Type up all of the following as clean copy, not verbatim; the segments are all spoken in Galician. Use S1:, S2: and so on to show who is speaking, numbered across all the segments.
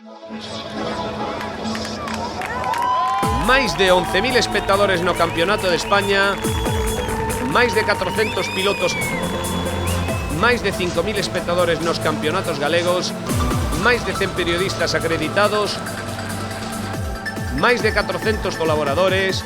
S1: Máis de 11.000 espectadores no Campeonato de España, máis de 400 pilotos, máis de 5.000 espectadores nos campeonatos galegos, máis de 100 periodistas acreditados, máis de 400 colaboradores.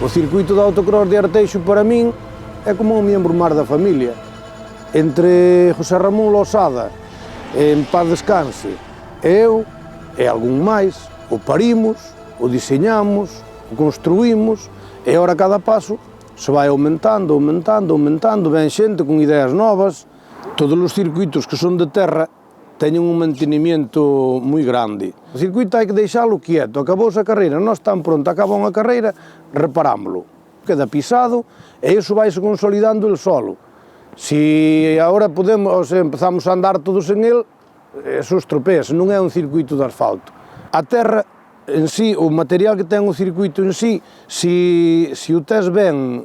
S2: O circuito de autocross de Arteixo para min é como un membro máis da familia. Entre José Ramón Losada, en paz descanse, eu e algún máis, o parimos, o diseñamos, o construímos e ora cada paso se vai aumentando, ven xente con ideas novas. Todos os circuitos que son de terra teñen un mantenimiento moi grande. O circuito hai que deixalo quieto, acabouse a carreira, nós tan pronto acaba unha carreira, reparámoslo. Queda pisado e iso vai se consolidando el solo. Si agora empezamos a andar todos en el, eso estropea, non é un circuito de asfalto. A terra en sí, o material que ten o circuito en sí, si o tes ben,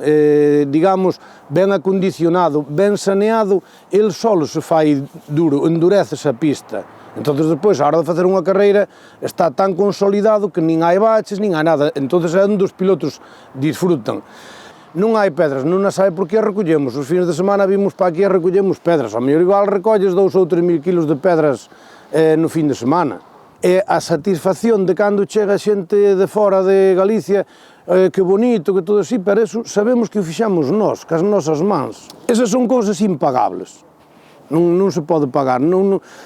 S2: digamos, ben acondicionado, ben saneado, el solo se fai duro, endurece a pista. Entón, despois, a hora de facer unha carreira, está tan consolidado que nin hai baches, nin hai nada. Entón, é onde os pilotos disfrutan. Non hai pedras, non as hai porque as recollemos. Os fins de semana vimos para aquí e recollemos pedras. A mellor igual recolles 2 ou 3 mil kilos de pedras no fin de semana. E a satisfacción de cando chega xente de fora de Galicia, que bonito, que todo así, pero eso sabemos que o fixamos nós, cas nosas mans. Esas son cousas impagables, non se pode pagar.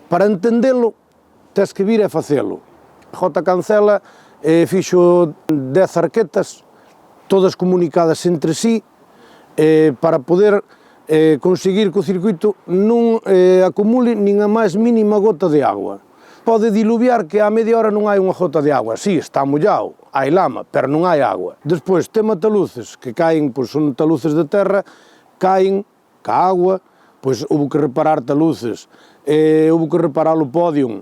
S2: Para entendelo, tes que vir a facelo. J. Cancela fixo 10 arquetas, todas comunicadas entre sí, para poder conseguir que o circuito non acumule nin a máis mínima gota de agua. Pode diluviar que a media hora non hai unha gota de agua. Sí, está mollado, hai lama, pero non hai agua. Despois, tema taluces, que caen, son taluces de terra, caen ca agua, pois houve que reparar taluces, houve que reparar o pódium.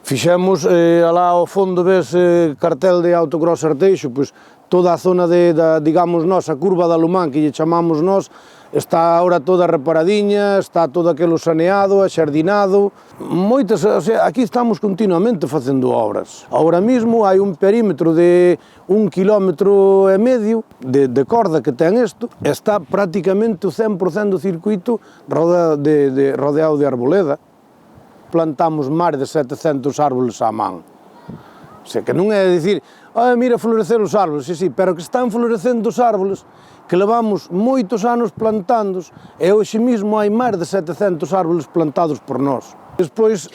S2: Fixemos, alá ao fondo, ves, cartel de autocross Arteixo, pois toda a zona digamos nós, a curva da Lumán, que lle chamamos nós, está ahora toda reparadiña, está todo aquilo saneado, axardinado. Moitas, aquí estamos continuamente facendo obras. Ahora mesmo hai un perímetro de 1,5 km de corda que ten isto, está prácticamente o 100% do circuito rodeado de arboleda. Plantamos máis de 700 árboles á man. O sea, que non é dicir, mira, florecer os árboles, sí, pero que están florecendo os árboles que levamos moitos anos plantándos e hoxe mesmo hai máis de 700 árboles plantados por nós. Despois,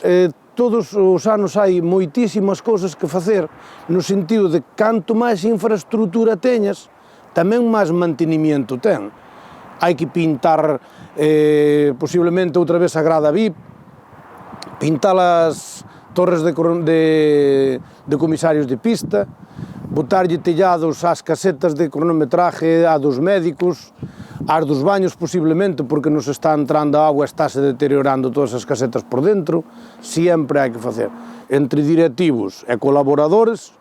S2: todos os anos hai moitísimas cousas que facer no sentido de canto máis infraestructura teñas, tamén máis mantenimiento ten. Hai que pintar posiblemente outra vez a grada VIP, pintar as torres de comisarios de pista, botarlle tellados ás casetas de cronometraje, a dos médicos, as dos baños posiblemente, porque nos está entrando a agua, estáse deteriorando todas as casetas por dentro, sempre hai que facer. Entre directivos e colaboradores,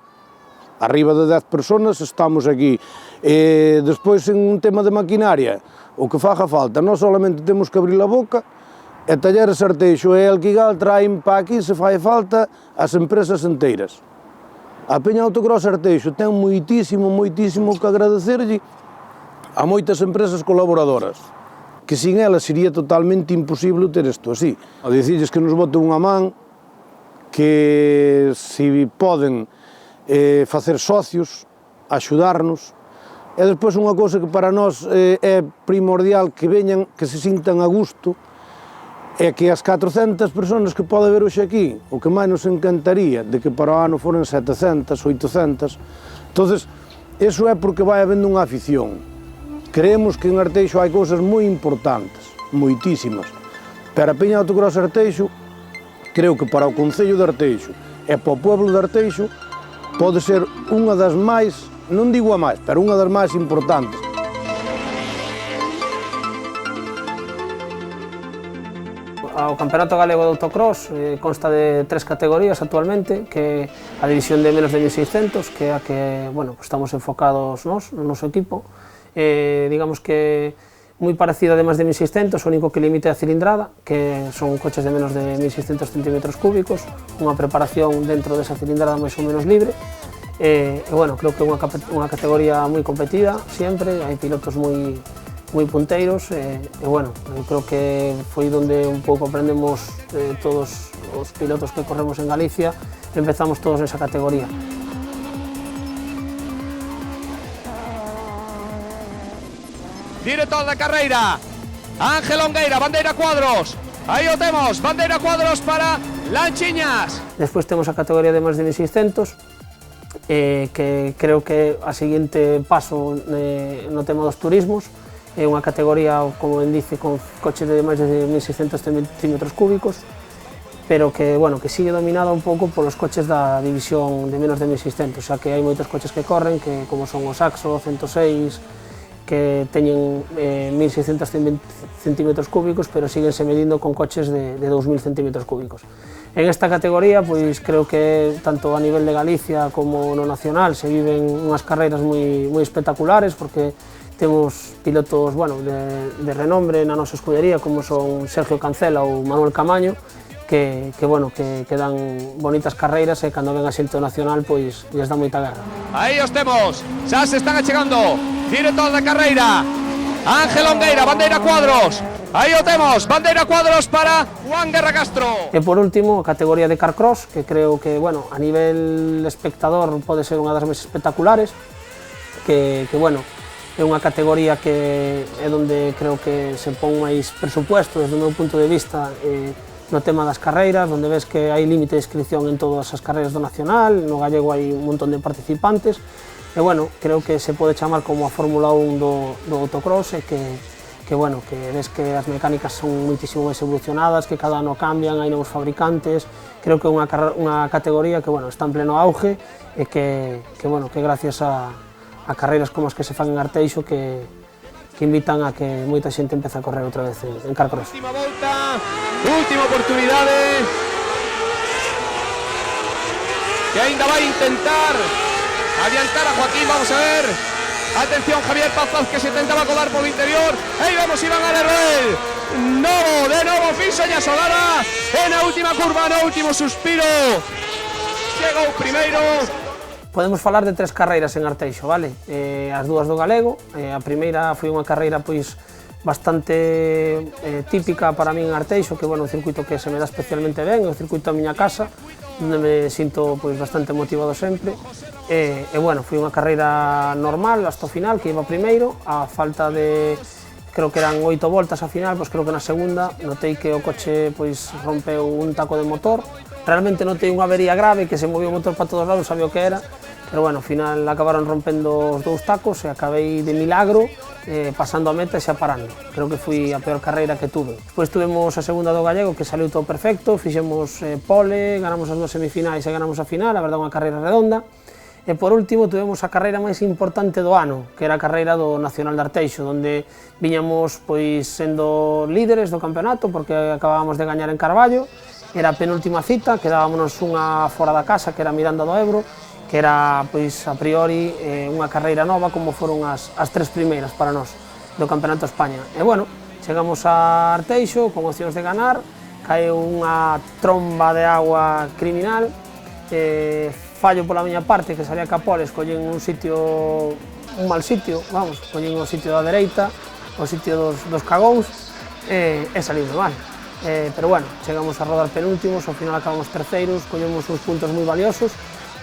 S2: arriba de 10 personas, estamos aquí. E despois, en un tema de maquinaria, o que faga falta, nós solamente temos que abrir a boca, e Talleres Arteixo e Elquigal traen para aquí, se fai falta, as empresas enteiras. A Peña Autocross Arteixo ten moitísimo que agradecerlle a moitas empresas colaboradoras, que sin elas sería totalmente imposible ter isto así. A dicirles que nos boten unha man, que se poden facer socios, axudarnos. E despois unha cousa que para nós é primordial que veñan, que se sintan a gusto, é que as 400 personas que pode haber hoxe aquí, o que máis nos encantaría, de que para o ano foren 700, 800, entonces, eso é porque vai habendo unha afición. Creemos que en Arteixo hai cousas moi importantes, moitísimas, pero a Peña de Autocross Arteixo, creo que para o Concello de Arteixo e para o pueblo de Arteixo, pode ser unha das máis, non digo a máis, pero unha das máis importantes.
S3: O Campeonato Galego de Autocross consta de 3 categorías actualmente, que a división de menos de 1600, que é a que, bueno, estamos enfocados nós, no noso equipo. Digamos que moi parecida de máis de 1600, o único que limite a cilindrada, que son coches de menos de 1600 centímetros cúbicos, unha preparación dentro desa cilindrada máis ou menos libre. Bueno, creo que é unha categoría moi competida, sempre, hai pilotos moi punteiros, bueno, creo que foi onde un pouco aprendemos todos os pilotos que corremos en Galicia, empezamos todos nesa categoría.
S1: Director da carreira, Ángel Ongueira, bandeira cuadros, aí o temos, bandeira cuadros para Lanchiñas.
S3: Despois temos a categoría de máis de 1600, que creo que a seguinte paso no tema dos turismos, é unha categoría, como ben dice, con coches de máis de 1600 centímetros cúbicos, pero que, bueno, que sigue dominada un pouco polos coches da división de menos de 1600, xa que hai moitos coches que corren, que como son o Saxo, 106, que teñen 1600 centímetros cúbicos, pero síguense medindo con coches de 2000 centímetros cúbicos. En esta categoría, pois creo que tanto a nivel de Galicia como no nacional se viven unhas carreiras moi espectaculares, porque temos pilotos, bueno, de renombre na nosa escudería, como son Sergio Cancela ou Manuel Camaño, que dan bonitas carreiras e cando ven a xente nacional, pois lles dá moita guerra.
S1: Aí os temos, xa se están achegando, director da carreira, Ángel Ongueira, bandeira cuadros, aí o temos, bandeira cuadros para Juan Guerra Castro.
S3: E por último, a categoría de Carcross, que creo que, bueno, a nivel espectador pode ser unha das máis espectaculares, que bueno, é unha categoría que é onde creo que se pon máis presupuesto desde o meu punto de vista no tema das carreiras, onde ves que hai límite de inscripción en todas as carreiras do nacional, no gallego hai un montón de participantes, e bueno, creo que se pode chamar como a Fórmula 1 do autocross, e que bueno, que ves que as mecánicas son moitísimo máis evolucionadas, que cada ano cambian, hai novos fabricantes, creo que é unha categoría que, bueno, está en pleno auge, e que bueno, que gracias a carreiras como as que se fan en Arteixo que invitan a que moita xente empece a correr outra vez en Carcross.
S1: Última volta, última oportunidade, que ainda vai intentar adiantar a Joaquín, vamos a ver. Atención, Javier Pazaz, que se tentaba colar por el interior. Aí vemos Iván Alerroel. Novo, de novo, Fisoña Solana. En a última curva, no último suspiro. Chegou primeiro.
S3: Podemos falar de 3 carreiras en Arteixo, vale? As dúas do galego, a primeira foi unha carreira pois bastante típica para min en Arteixo, que bueno, un circuito que se me dá especialmente ben, é o circuito da miña casa, onde me sinto pois bastante motivado sempre. E bueno, foi unha carreira normal hasta o final, que iba primeiro, a falta de, creo que eran 8 voltas a final, pois creo que na segunda notei que o coche pois rompeu un taco de motor. Realmente notei unha avería grave, que se movía o motor para todos lados, non sabía o que era, pero bueno, ao final acabaron rompendo os 2 tacos e acabei de milagro pasando a meta e xa parando. Creo que foi a peor carreira que tuve. Despois tuvemos a segunda do gallego, que saliu todo perfecto, fixemos pole, ganamos as 2 semifinais e ganamos a final, a verdade unha carreira redonda. E por último tuvemos a carreira máis importante do ano, que era a carreira do Nacional de Arteixo, onde viñamos pois sendo líderes do campeonato, porque acabábamos de gañar en Carballo. Era a penúltima cita, quedábamos unha fora da casa, que era Miranda do Ebro, que era, pois, a priori, unha carreira nova, como foron as 3 primeiras para nós do Campeonato de España. E, bueno, chegamos a Arteixo con opcións de ganar, caeu unha tromba de agua criminal, fallo pola miña parte, que salía ca pole, escollen un sitio un mal sitio, vamos, poñen o sitio da dereita, o sitio dos cagóns, e salimos mal. Pero bueno, chegamos a rodar penúltimos, ao final acabamos terceiros, collemos uns puntos moi valiosos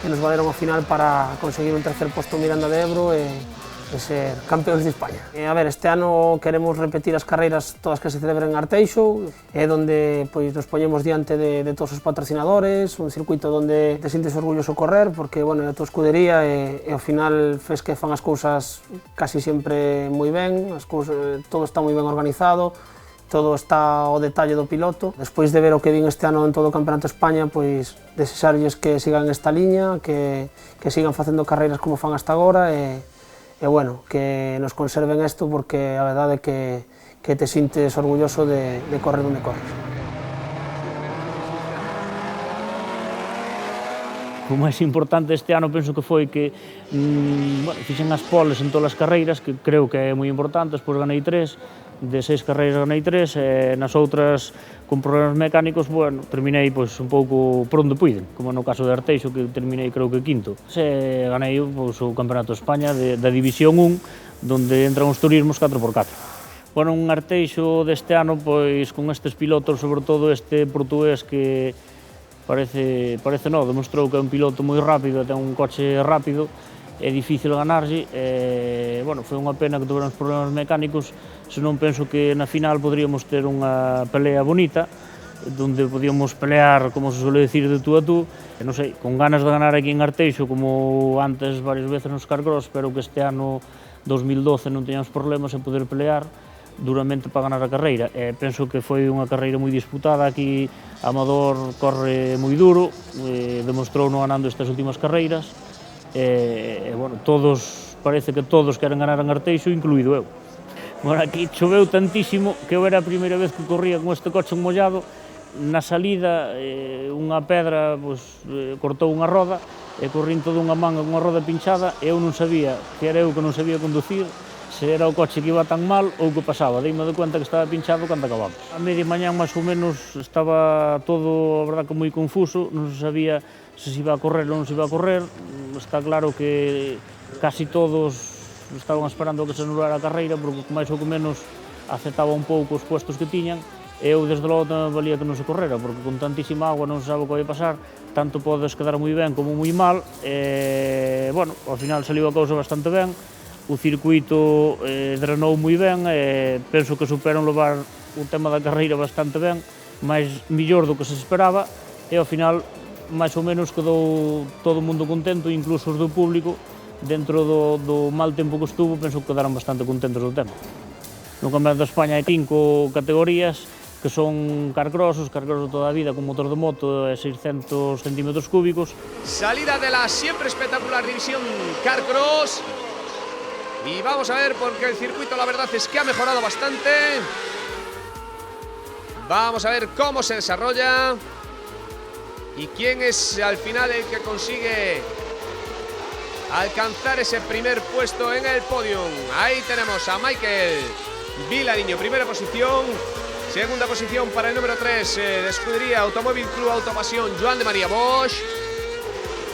S3: que nos valeron ao final para conseguir un tercer posto en Miranda de Ebro e ser campeóns de España. A ver, este ano queremos repetir as carreiras todas que se celebran en Arteixo, é onde nos poñemos diante de todos os patrocinadores, un circuito onde te sientes orgulloso correr, porque bueno, é a tua escudería e ao final fes que fan as cousas casi sempre moi ben, todo está moi ben organizado, todo está ao detalle do piloto. Despois de ver o que vin este ano en todo o Campeonato de España, pois desexarlles que sigan esta liña, que sigan facendo carreiras como fan hasta agora e bueno, que nos conserven isto porque a verdade é que te sintes orgulloso de correr onde corres.
S4: O máis importante este ano penso que foi que fixen as poles en todas as carreiras, que creo que é moi importante, despois ganei 3, de 6 carreiras ganei 3, e nas outras con problemas mecánicos, bueno, terminei pois un pouco por onde puiden, como no caso de Arteixo, que terminei creo que quinto. Ganei pois, o Campeonato de España da División 1, donde entran os turismos 4x4. Bueno, un Arteixo deste ano, pois con estes pilotos, sobre todo este portugués que parece demostrou que é un piloto moi rápido, ten un coche rápido, é difícil ganarlle, bueno, foi unha pena que tuveramos problemas mecánicos, senón penso que na final poderíamos ter unha pelea bonita, donde podíamos pelear, como se suele decir, de tú a tú, e non sei, con ganas de ganar aquí en Arteixo, como antes varias veces nos Carcross, espero que este ano 2012 non teñamos problemas en poder pelear duramente para ganar a carreira. Penso que foi unha carreira moi disputada, aquí Amador corre moi duro, demostrou non ganando estas últimas carreiras, bueno, parece que todos queren ganar en Arteixo, incluído eu. Bueno, aquí choveu tantísimo que eu era a primeira vez que corría con este coche mollado. Na salida, unha pedra cortou unha roda e corrín toda unha manga con unha roda pinchada e eu non sabía, que era eu que non sabía conducir, se era o coche que iba tan mal ou que pasaba. Deime de cuenta que estaba pinchado cando acabamos. A media mañá, máis ou menos, estaba todo, a verdad, que moi confuso, non se sabía se iba a correr ou non se iba a correr. Está claro que casi todos estaban esperando que se anulara a carreira, porque máis ou menos aceptaba un pouco os puestos que tiñan. Eu, desde logo, tamén valía que non se correra, porque con tantísima agua non se sabe o que vai pasar, tanto podes quedar moi ben como moi mal. Bueno, ao final saliu a cousa bastante ben, o circuito drenou moi ben, penso que superan levar o tema da carreira bastante ben, mellor do que se esperaba, e ao final, máis ou menos, quedou todo o mundo contento, incluso os do público. Dentro do mal tempo que estuvo, penso que quedaron bastante contentos do tema. No Campeonato de España hai 5 categorías, que son Carcross, os Carcross de toda a vida, con motor de moto e 600 centímetros cúbicos.
S1: Salida de la siempre espectacular división Carcross. Y vamos a ver, porque el circuito la verdad es que ha mejorado bastante. Vamos a ver cómo se desarrolla y quién es al final el que consigue alcanzar ese primer puesto en el podium. Ahí tenemos a Michael Vilariño, primera posición. Segunda posición para el número 3 de escudería Automóvil Club Autopasión, Joan de María Bosch.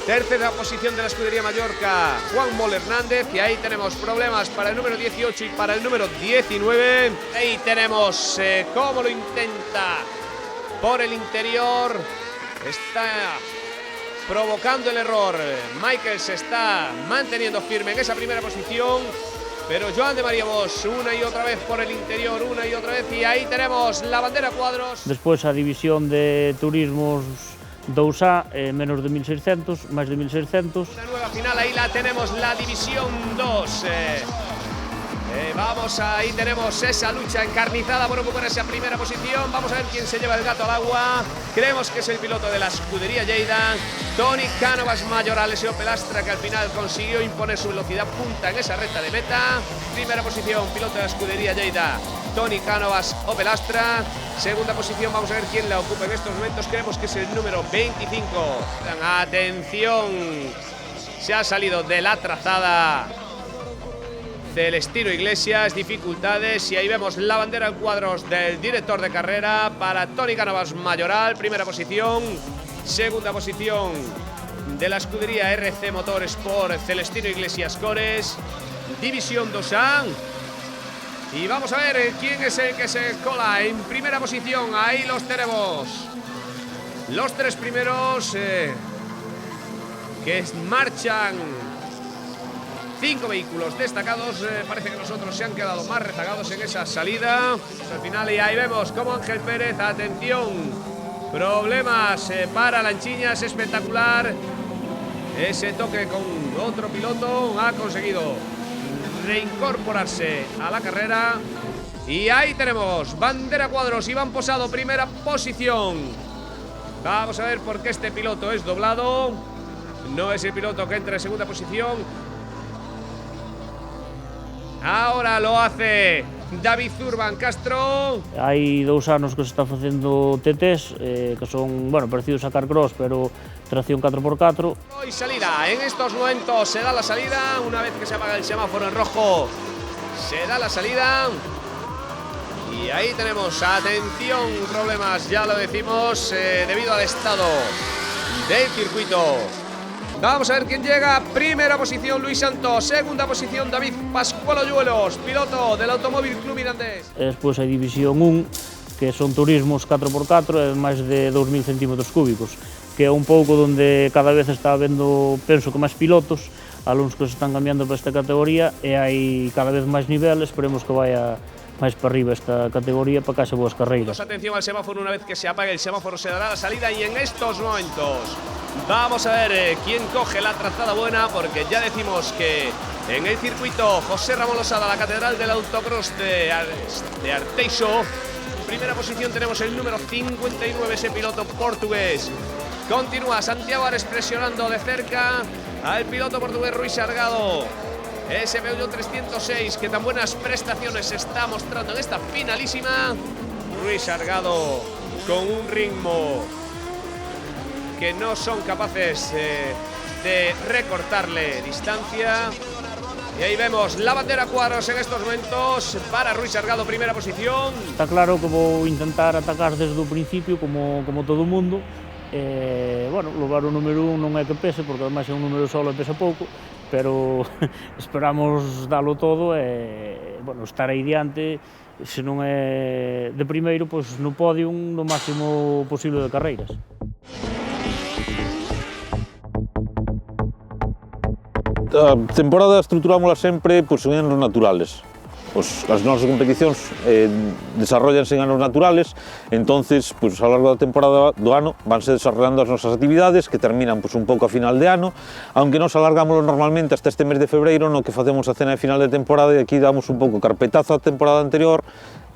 S1: Tercera posición de la escudería Mallorca, Juan Mol Hernández. Y ahí tenemos problemas para el número 18 y para el número 19. Ahí tenemos cómo lo intenta por el interior. Está provocando el error. Michael se está manteniendo firme en esa primera posición, pero Joan de María Bosch una y otra vez por el interior, una y otra vez, y ahí tenemos la bandera cuadros.
S4: Despois a división de turismos 2A, menos de 1.600, máis de 1.600.
S1: La nueva final, ahí la tenemos, la división 2. Ahí tenemos esa lucha encarnizada por ocupar esa primera posición. Vamos a ver quién se lleva el gato al agua. Creemos que es el piloto de la escudería Lleida, Toni Cánovas Mayoral, ese Opel Astra que al final consiguió imponer su velocidad punta en esa recta de meta. Primera posición, piloto de la escudería Lleida, Toni Cánovas, Opel Astra. Segunda posición, vamos a ver quién la ocupa en estos momentos. Creemos que es el número 25. Atención, se ha salido de la trazada Celestino Iglesias, dificultades, y ahí vemos la bandera en cuadros del director de carrera para Toni Cánovas Mayoral, primera posición. Segunda posición de la escudería RC Motorsport, Celestino Iglesias Cores. División 2A. Y vamos a ver quién es el que se cola en primera posición. Ahí los tenemos. Los tres primeros que marchan. 5 vehículos destacados. Parece que los otros se han quedado más rezagados en esa salida. Al final, y ahí vemos cómo Ángel Pérez, atención, problemas para Lanchiñas, espectacular. Ese toque con otro piloto ha conseguido reincorporarse a la carrera. Y ahí tenemos bandera cuadros, Iván Posado, primera posición. Vamos a ver por qué este piloto es doblado. No es el piloto que entra en segunda posición. Ahora lo hace David Zurban Castro.
S4: Hai 2 anos que se está facendo TTs, que son, bueno, parecidos a Carcross, pero tracción 4x4.
S1: Y salida, en estos momentos se da la salida, una vez que se apaga el semáforo en rojo, se da la salida. Y ahí tenemos, atención, problemas, ya lo decimos, debido al estado del circuito. Vamos a ver quién llega. Primera posición Luis Santos, segunda posición David Pascual Oyuelos, piloto del Automóvil Club Mirandés.
S4: Despois hai División 1, que son turismos 4x4 e máis de 2000 centímetros cúbicos, que é un pouco onde cada vez está habendo, penso que máis pilotos, algúns que se están cambiando para esta categoría, e hai cada vez máis nivel. Esperemos que vaya máis para arriba esta categoría para que haxe boas carreiras.
S1: Atención al semáforo, una vez que se apague el semáforo se dará la salida, y en estos momentos vamos a ver quién coge la trazada buena, porque ya decimos que en el circuito José Ramón Losada, la catedral del autocross de Arteixo, en primera posición tenemos el número 59, ese piloto portugués. Continúa Santiago Ares presionando de cerca al piloto portugués Ruiz Sargado. Ese Peugeot 306 que tan buenas prestaciones está mostrando en esta finalísima. Ruiz Sargado con un ritmo que no son capaces de recortarle distancia. Y ahí vemos la bandera cuadros en estos momentos para Ruiz Sargado, primera posición.
S4: Está claro que vou intentar atacar desde o principio como todo o mundo. Bueno, levar o número 1 non é que pese, porque ademais é un número solo e pesa pouco, pero esperamos dalo todo e, bueno, estar aí diante, se non é de primeiro, pois no podium no máximo posible de carreiras.
S5: A temporada estruturámola sempre en anos naturales. As nosas competicións desarrollanse en anos naturales, entonces, ao largo da temporada do ano vanse desarrollando as nosas actividades que terminan un pouco a final de ano, aunque nos alargámoslo normalmente hasta este mes de febreiro, no que facemos a cena de final de temporada, e aquí damos un pouco carpetazo á temporada anterior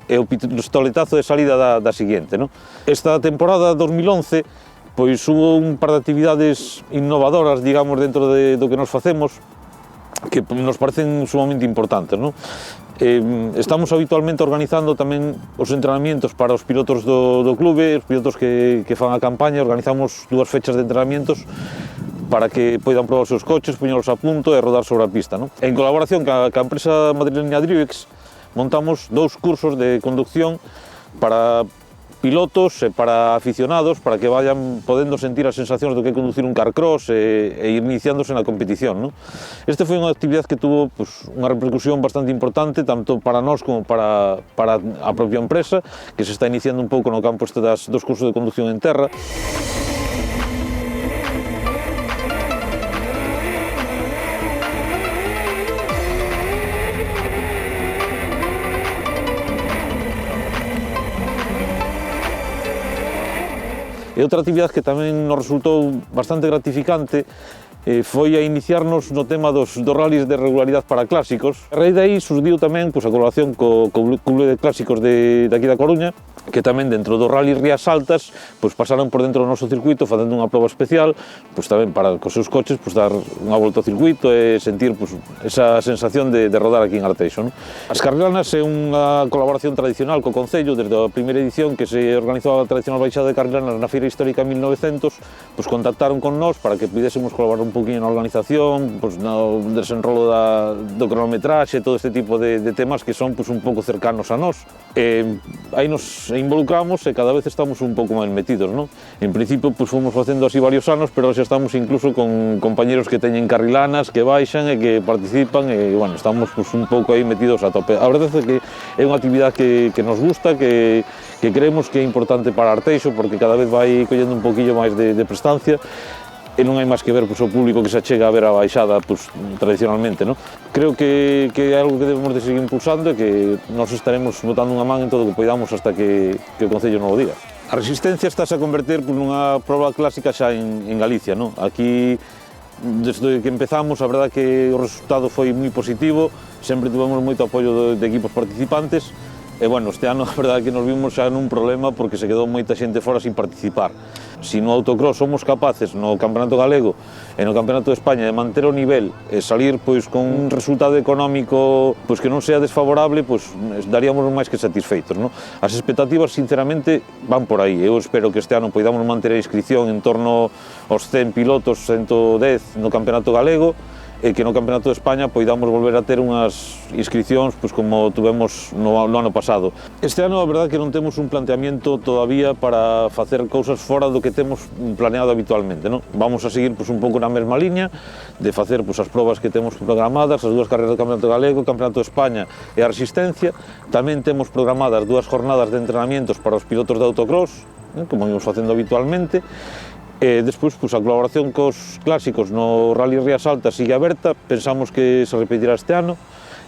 S5: e o pistoletazo de salida da seguinte. Esta temporada 2011 pois hubo un par de actividades innovadoras, digamos, dentro do que nos facemos, que nos parecen sumamente importantes. Estamos habitualmente organizando tamén os entrenamientos para os pilotos do clube, os pilotos que fan a campaña. Organizamos 2 fechas de entrenamientos para que poidan probar os seus coches, poñelos a punto e rodar sobre a pista. En colaboración ca empresa madrileña Drivex montamos 2 cursos de conducción para pilotos e para aficionados, para que vayan podendo sentir as sensacións do que é conducir un carcross e ir iniciándose na competición. Este foi unha actividade que tuvo unha repercusión bastante importante, tanto para nós como para a propia empresa, que se está iniciando un pouco no campo dos cursos de conducción en terra. E outra actividade que tamén nos resultou bastante gratificante foi a iniciarnos no tema dos rallies de regularidade para clásicos. A raíz de aí surdiu tamén a colaboración co Clube de Clásicos de aquí da Coruña, que tamén dentro dos rallies Rías Altas pasaron por dentro do noso circuito facendo unha proba especial, tamén para cos seus coches dar unha volta ao circuito e sentir esa sensación de rodar aquí en Arteixo. As Carrilanas é unha colaboración tradicional co Concello. Desde a primeira edición que se organizou a tradicional baixada de Carrilanas na Feira Histórica en 1900, contactaron con nós para que pudésemos colaborar un pouquinho na organización, no desenrolo do cronometraxe, todo este tipo de temas que son un pouco cercanos a nós. Aí nos involucramos e cada vez estamos un pouco máis metidos, non? En principio, pois fomos facendo así varios anos, pero xa estamos incluso con compañeros que teñen carrilanas, que baixan e que participan, e, bueno, estamos pois, un pouco aí metidos a tope. A verdade é que é unha actividade que nos gusta, que creemos que é importante para Arteixo, porque cada vez vai collendo un poquillo máis de prestancia, e non hai máis que ver pois, o público que se achega a ver a baixada pois, tradicionalmente. Non? Creo que é algo que debemos de seguir impulsando e que nos estaremos botando unha man en todo o que poidamos hasta que o Concello non o diga. A resistencia estáse a converter pois, nunha proba clásica xa en Galicia. Non? Aquí, desde que empezamos, a verdade que o resultado foi moi positivo, sempre tivemos moito apoio de equipos participantes, e, bueno, este ano, a verdade que nos vimos xa nun problema porque se quedou moita xente fora sin participar. Se no autocross somos capaces no Campeonato Galego e no Campeonato de España de manter o nivel e salir pois, con un resultado económico pois, que non sea desfavorable, pois, daríamos máis que satisfeitos. Non? As expectativas, sinceramente, van por aí. Eu espero que este ano poidamos manter a inscripción en torno aos 100 pilotos, 110 no Campeonato Galego, e que no Campeonato de España poidamos volver a ter unhas inscripcións pois, como tuvemos no ano pasado. Este ano, a verdade que non temos un planteamiento todavía para facer cousas fora do que temos planeado habitualmente. Non? Vamos a seguir pois, un pouco na mesma liña de facer pois, as probas que temos programadas, as dúas carreras do Campeonato Galego, o Campeonato de España e a Resistencia. Tamén temos programadas 2 jornadas de entrenamientos para os pilotos de autocross, como íamos facendo habitualmente. E despois, pois, a colaboración cos clásicos no Rally Rías Altas sigue aberta, pensamos que se repetirá este ano,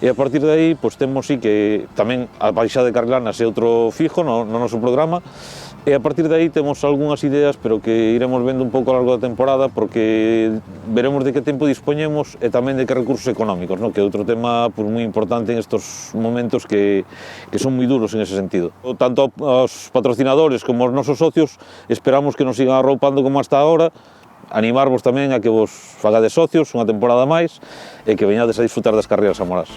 S5: e a partir de aí, pois, temos sí que tamén a baixada de Carrilanas é outro fijo no noso programa, e a partir de aí temos algunhas ideas, pero que iremos vendo un pouco ao largo da temporada, porque veremos de que tempo dispoñemos e tamén de que recursos económicos, no? Que é outro tema pois, moi importante en estos momentos que son moi duros en ese sentido. Tanto aos patrocinadores como aos nosos socios esperamos que nos sigan arroupando como hasta agora, animarvos tamén a que vos fagades socios unha temporada máis e que veñades a disfrutar das carreiras amorás.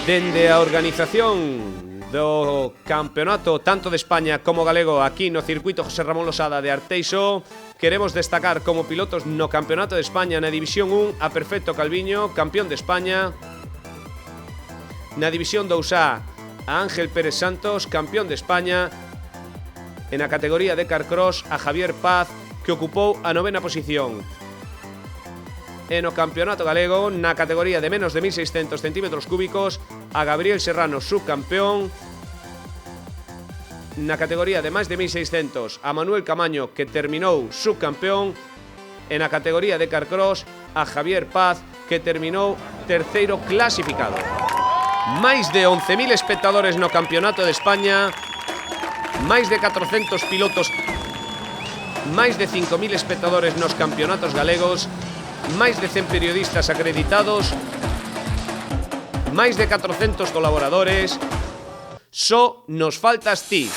S1: Dende a organización do campeonato tanto de España como galego aquí no circuito José Ramón Losada de Arteixo, queremos destacar como pilotos no Campeonato de España na División 1 a Perfecto Calviño, campeón de España. Na División 2A a Ángel Pérez Santos, campeón de España. En a categoría de Carcross a Javier Paz, que ocupou a 9ª posición. En o Campeonato Galego, na categoría de menos de 1.600 centímetros cúbicos, a Gabriel Serrano, subcampeón. Na categoría de máis de 1.600, a Manuel Camaño, que terminou subcampeón. En a categoría de Carcross, a Javier Paz, que terminou terceiro clasificado. Máis de 11.000 espectadores no Campeonato de España, máis de 400 pilotos, máis de 5.000 espectadores nos campeonatos galegos, máis de 100 periodistas acreditados, máis de 400 colaboradores. Só nos faltas ti.